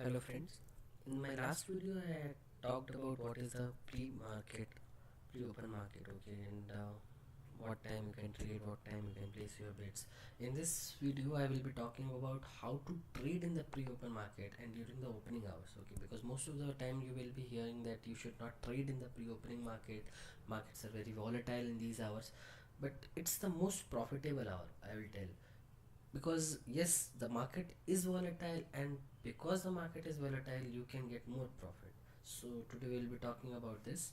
Hello friends. In my last video I had talked about what is the pre-market, pre-open market, okay, and what time you can trade, what time you can place your bets. In this video I will be talking about how to trade in the pre-open market and during the opening hours, okay, because most of the time you will be hearing that you should not trade in the pre-opening market. Markets are very volatile in these hours, but it's the most profitable hour, I will tell, because yes, the market is volatile, and because the market is volatile you can get more profit. So today we'll be talking about this.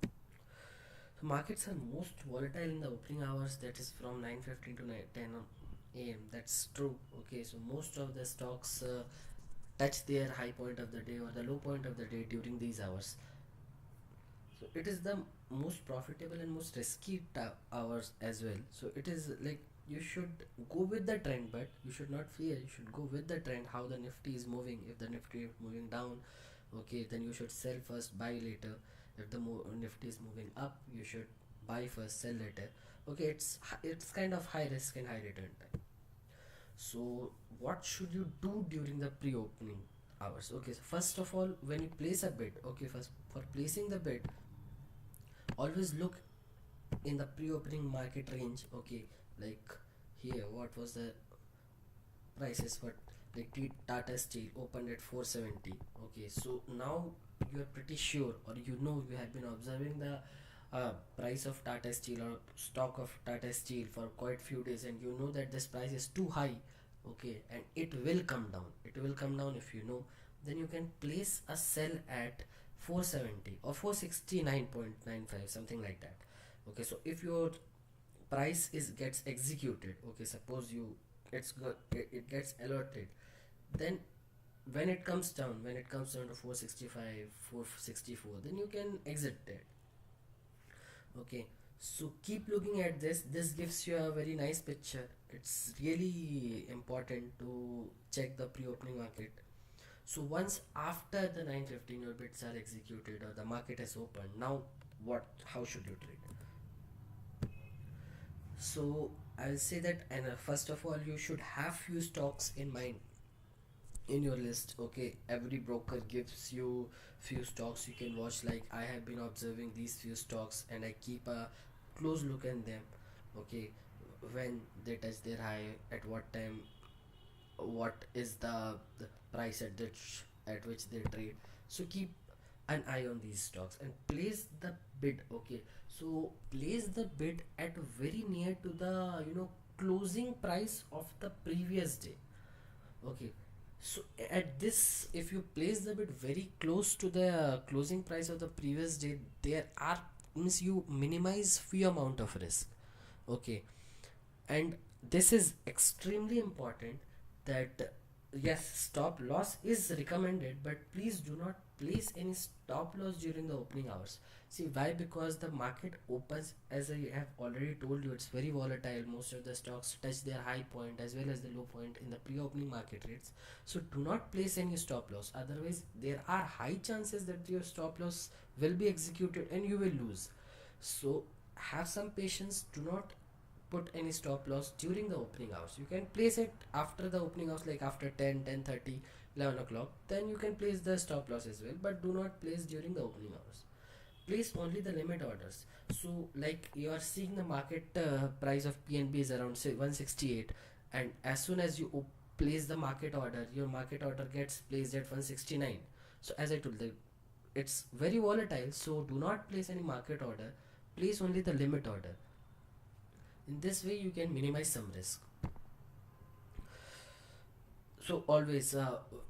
So markets are most volatile in the opening hours, that is from 9:15 to 10 a.m. That's true, okay. So most of the stocks touch their high point of the day or the low point of the day during these hours. So it is the most profitable and most risky hours as well. So it is like you should go with the trend, but you should not fear. You should go with the trend, how the nifty is moving. If the nifty is moving down, okay, then you should sell first, buy later. If the nifty is moving up, you should buy first, sell later. Okay, it's kind of high risk and high return time. So what should you do during the pre-opening hours? Okay, so first of all, when you place a bid, okay, first for placing the bid, always look in the pre-opening market range, okay. Like here, what was the prices for, like, Tata Steel opened at 470, okay. So now you are pretty sure, or you have been observing the price of Tata Steel or stock of Tata Steel for quite few days, and you know that this price is too high, okay, and it will come down. It will come down. If you know, then you can place a sell at 470 or 469.95, something like that, okay. So if your price is gets executed, okay, suppose it gets alerted, then when it comes down to 465, 464, then you can exit it, okay. So keep looking at this gives you a very nice picture. It's really important to check the pre-opening market. So once after the 9:15 your bids are executed or the market is open, now what how should you trade? So I'll say that, and first of all, you should have few stocks in mind in your list. Okay, every broker gives you few stocks you can watch. Like I have been observing these few stocks, and I keep a close look at them. Okay, when they touch their high, at what time, what is the price at which they trade. So keep an eye on these stocks and place the bid, okay. So place the bid at very near to the closing price of the previous day, okay. So at this, if you place the bid very close to the closing price of the previous day, there are means you minimize few amount of risk, okay. And this is extremely important, that yes, stop loss is recommended, but please do not place any stop loss during the opening hours. See why? Because the market opens, as I have already told you, it's very volatile. Most of the stocks touch their high point as well as the low point in the pre-opening market rates. So do not place any stop loss, otherwise there are high chances that your stop loss will be executed and you will lose. So have some patience. Do not put any stop loss during the opening hours. You can place it after the opening hours, like after 10, 10:30, 11 o'clock, then you can place the stop loss as well, but do not place during the opening hours. Place only the limit orders. So like you are seeing the market price of PNB is around say 168, and as soon as you place the market order, your market order gets placed at 169. So as I told you, it's very volatile, so do not place any market order. Place only the limit order. In this way you can minimize some risk. So always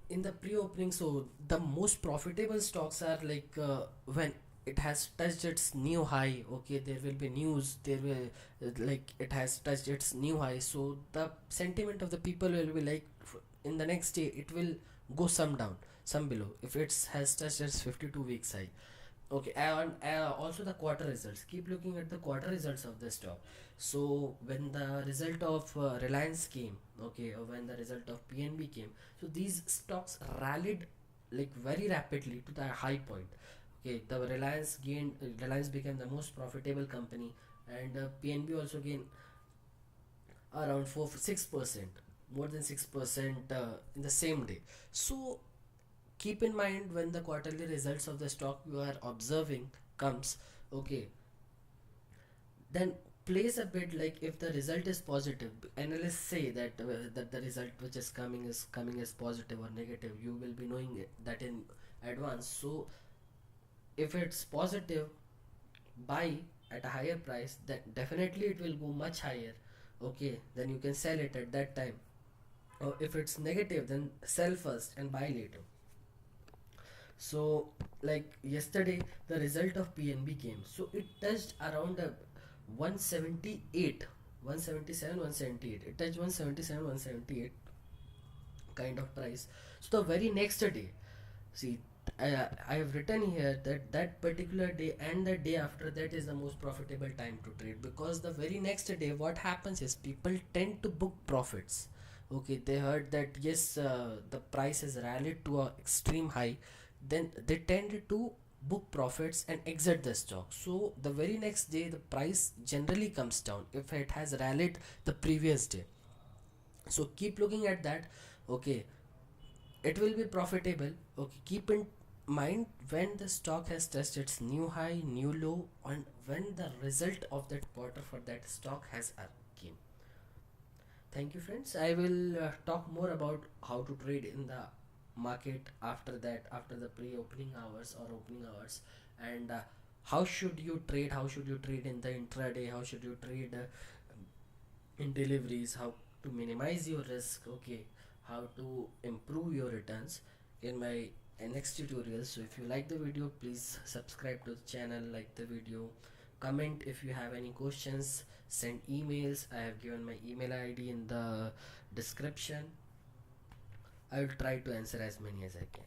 in the pre-opening, so the most profitable stocks are like when it has touched its new high, okay, there will be news, there will like it has touched its new high, so the sentiment of the people will be like in the next day it will go some down, some below, if it has touched its 52 weeks high. Okay, and also the quarter results. Keep looking at the quarter results of the stock. So when the result of Reliance came, okay, or when the result of PNB came, so these stocks rallied like very rapidly to the high point. Okay, the Reliance became the most profitable company, and PNB also gained around 4 6%, more than 6% in the same day. So keep in mind when the quarterly results of the stock you are observing comes, okay, then place a bit. Like if the result is positive, analysts say that that the result which is coming as positive or negative, you will be knowing that in advance. So if it's positive, buy at a higher price, then definitely it will go much higher, okay, then you can sell it at that time. Or if it's negative, then sell first and buy later. So like yesterday the result of PNB came, so it touched around 178, 177, 178, it touched 177, 178 kind of price. So the very next day, see, I have written here that that particular day and the day after that is the most profitable time to trade, because the very next day what happens is people tend to book profits. Okay, they heard that yes, the price has rallied to a extreme high, then they tend to book profits and exit the stock. So the very next day the price generally comes down if it has rallied the previous day. So keep looking at that, okay, it will be profitable. Okay, keep in mind when the stock has touched its new high, new low, and when the result of that quarter for that stock has came. Thank you, friends. I will talk more about how to trade in the market after that, after the pre-opening hours or opening hours, and how should you trade, how should you trade in the intraday, how should you trade in deliveries, how to minimize your risk, okay, how to improve your returns in my next tutorial. So if you like the video, please subscribe to the channel, like the video, comment if you have any questions, send emails. I have given my email ID in the description. I will try to answer as many as I can.